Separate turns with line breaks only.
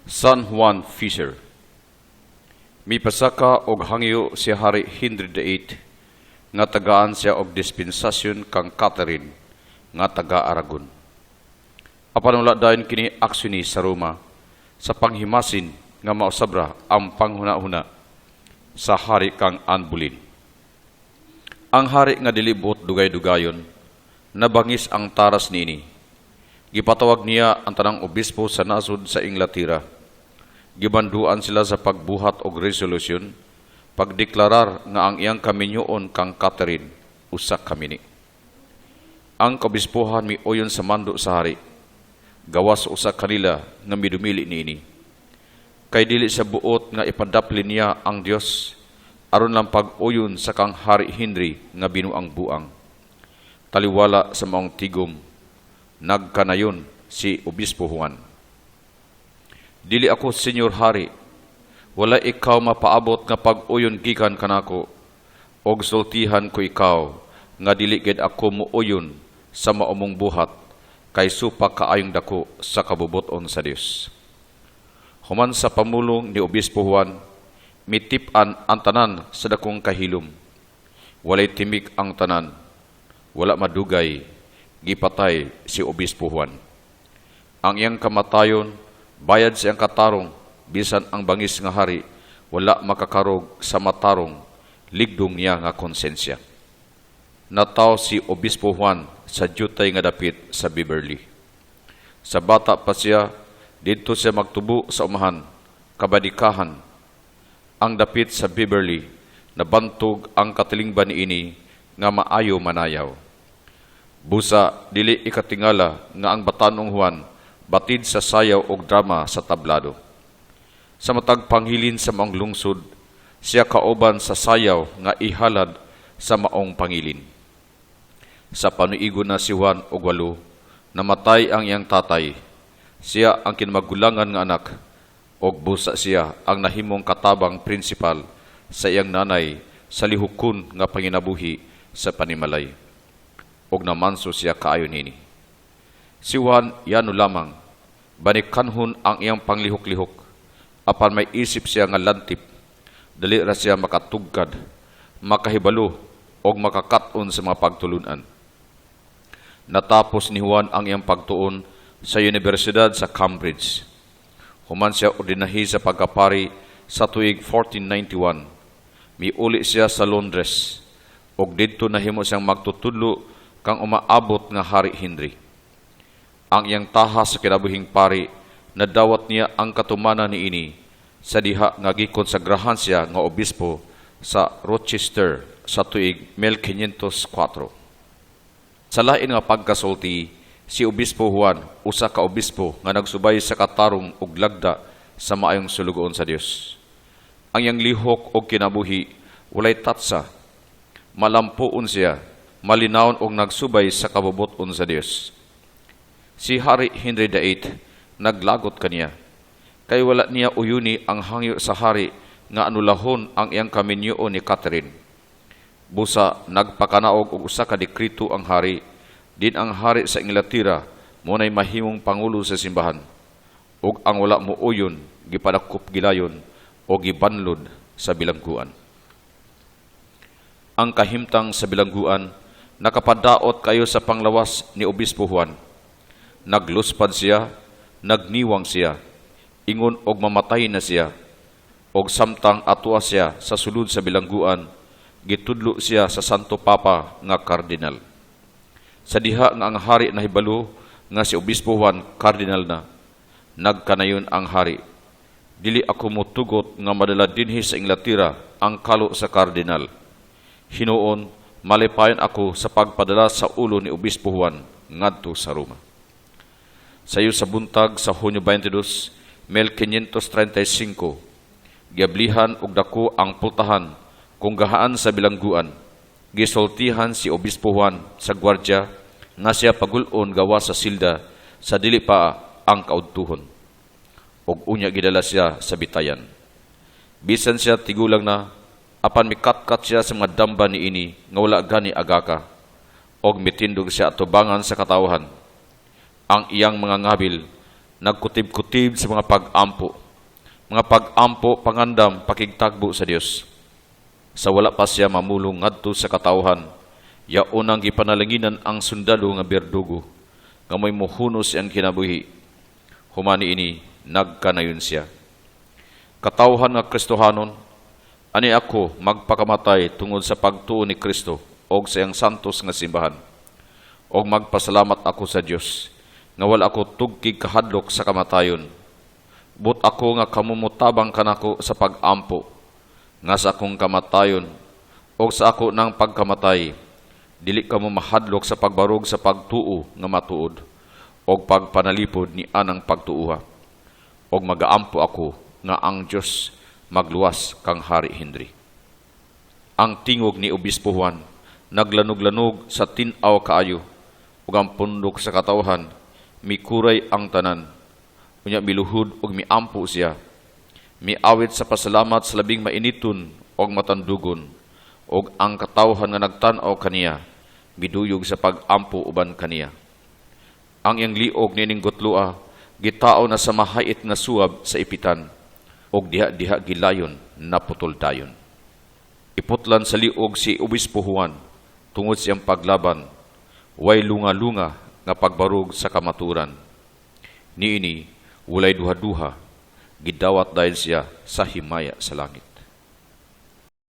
San Juan Fisher. Mipasaka og hangyo si Hari Henry VIII nga tagaan siya og dispensasyon kang Catherine nga taga Aragon. Apan wala dayon kini aksyon sa Roma sa panghimasin nga mausabra ang panghuna-huna sa hari kang Anne Boleyn. Ang hari nga dili buot dugay-dugayon nabangis ang taras niini. Gipatawag niya ang tanang obispo sa nasod sa Inglaterra. Gibanduan sila sa pagbuhat og resolusyon, pagdeklarar nga ang iyang kaminyoon kang Catherine usa ka mini. Ang kabispohan miuyon sa mando sa hari, gawas usa kanila nga midumili niini. Kay dili sa buot nga ipadapli niya ang Dios aron lang pag-uyon sa kang Hari Henry nga binuang buang. Taliwala sa maong tigom, nagkanayon si Obispo Juan. Dili ako, Senyor Hari, wala ikaw mapaabot nga pag-uyon gikan kanako, og sultihan ko ikaw, nga dili gid ako muuyon sa maumong buhat, kay supa kaayong dako sa kabubuton sa Dios. Human sa pamulong ni Obispo Juan, mitip-an ang tanan sa dakong kahilom. Walay timik ang tanan, wala madugay, gipatay si Obispo Juan. Ang iyang kamatayon, bayad siyang katarong, bisan ang bangis nga hari, wala makakarog sa matarong, ligdong niya nga konsensya. Nataw si Obispo Juan sa jutay nga dapit sa Beverly. Sa bata pa siya, dito siya magtubo sa umahan, kabadikahan. Ang dapit sa Beverly, nabantog ang katilingban niini nga maayo manayaw. Busa, dili ikatingala nga ang batanong Juan, batid sa sayaw og drama sa tablado. Sa matag panghilin sa maong lungsod, siya kauban sa sayaw nga ihalad sa maong pangilin. Sa panuigo na si Juan og 8, namatay ang iyang tatay. Siya ang kinamagulangan nga anak, og busa siya ang nahimong katabang prinsipal sa iyang nanay sa lihukon nga panginabuhi sa panimalay. Og namanso siya kaayo nini. Si Juan yano lamang, banikanhon ang iyang panglihok-lihok, apan may isip siya nga lantip, dali ra siya makatugkad, makahibalo, o makakaton sa mga pagtulunan. Natapos ni Juan ang iyang pagtuon sa Universidad sa Cambridge. Human siya ordinahi sa pagkapari sa tuig 1491. Miuli siya sa Londres, og didto nahimo siyang magtutudlo kang umaabot nga Hari Henry. Ang iyang taha sa kinabuhing pari, nadawat niya ang katumanan niini sa diha nga gikonsagrahan siya nga obispo sa Rochester sa tuig 1504. Sa lain nga pagkasulti, si Obispo Juan, usa ka obispo nga nagsubay sa katarong ug lagda sa maayong sulugoon sa Dios. Ang iyang lihok og kinabuhi walay tatsa, malampuon siya, malinawon og nagsubay sa kabubuton sa Dios. Si Hari Henry VIII naglagot kaniya, kay wala niya uyuni ang hangyo sa hari nga anulahon ang iyang kaminyoon ni Catherine. Busa nagpakanaog og usa ka dekrito ang hari, din ang hari sa Inglaterra munay mahimong pangulo sa simbahan, ug ang wala muuyon gipadakop gilayon o gibanlod sa bilangguan. Ang kahimtang sa bilangguan nakapadaot kayo sa panglawas ni Obispo Juan. Nagluspad siya, nagniwang siya, ingon og mamatay na siya, og samtang atua siya sa sulod sa bilangguan, gitudlo siya sa Santo Papa nga kardinal. Sa diha nga ang hari nahibalo nga si Obispo Juan kardinal na, nagkanayon ang hari. Dili ako motugot nga madala dinhi sa Inglaterra ang kalo sa kardinal. Hinuon, malipayon ako sa pagpadala sa ulo ni Obispo Juan ngadto sa Roma. Sayo sa buntag sa Hunyo 22, 1535, giablihan og dako ang pultahan kung gahaan sa bilangguan. Gisultihan si Obispo Juan sa gwardya nga siya pagulon gawa sa silda sa dili pa ang kaudtuhon. Og unya gidala siya sa bitayan. Bisan siya tigulang na, apan mikatkat siya sa mga damba niini nga wala gani agaka, og mitindog siya atubangan sa katawhan. Ang iyang mga ngabil nagkutib-kutib sa mga pag-ampo pangandam pakigtagbo sa Dios. Sa wala pa siya mamulong ngadto sa katawhan, ya unang gipanalanginan ang sundalo nga berdugo, nga may muhunos siyang kinabuhi. Humani ini, nagkanayon siya. Katawhan nga Kristohanon, ani ako magpakamatay tungod sa pagtuo ni Kristo o sa iyang santos nga simbahan. O magpasalamat ako sa Dios, nga wala ako tugkig kahadlok sa kamatayon. But ako nga kamumutabang kanako sa pag-ampo, nga sa akong kamatayon o sa ako ng pagkamatay, dili ka mo mahadlok sa pagbarog sa pagtuo nga matuod o pagpanalipod ni anang pagtuuha. O magaampo ako nga ang Diyos magluwas kang hari hindri. Ang tingog ni Obispo Juan naglanog-lanog sa tinaw kaayo ug ang pundok sa katawhan mikuray ang tanan. Unya miluhod ug miampo siya. Miawit sa pasalamat sa labing mainiton og matandugon, og ang katawhan nga nagtan-aw kaniya miduyog sa pag-ampo uban kaniya. Ang iyang liog nining gutlua gitao na sa mahait nga suwab sa ipitan, og diha-diha gilayon naputol dayon. Iputlan sa liog si Obispo Juan tungod siyang paglaban, way lunga-lunga nga pagbarog sa kamaturan. Niini walay duha-duha, gidawat dahil siya sa himaya sa langit.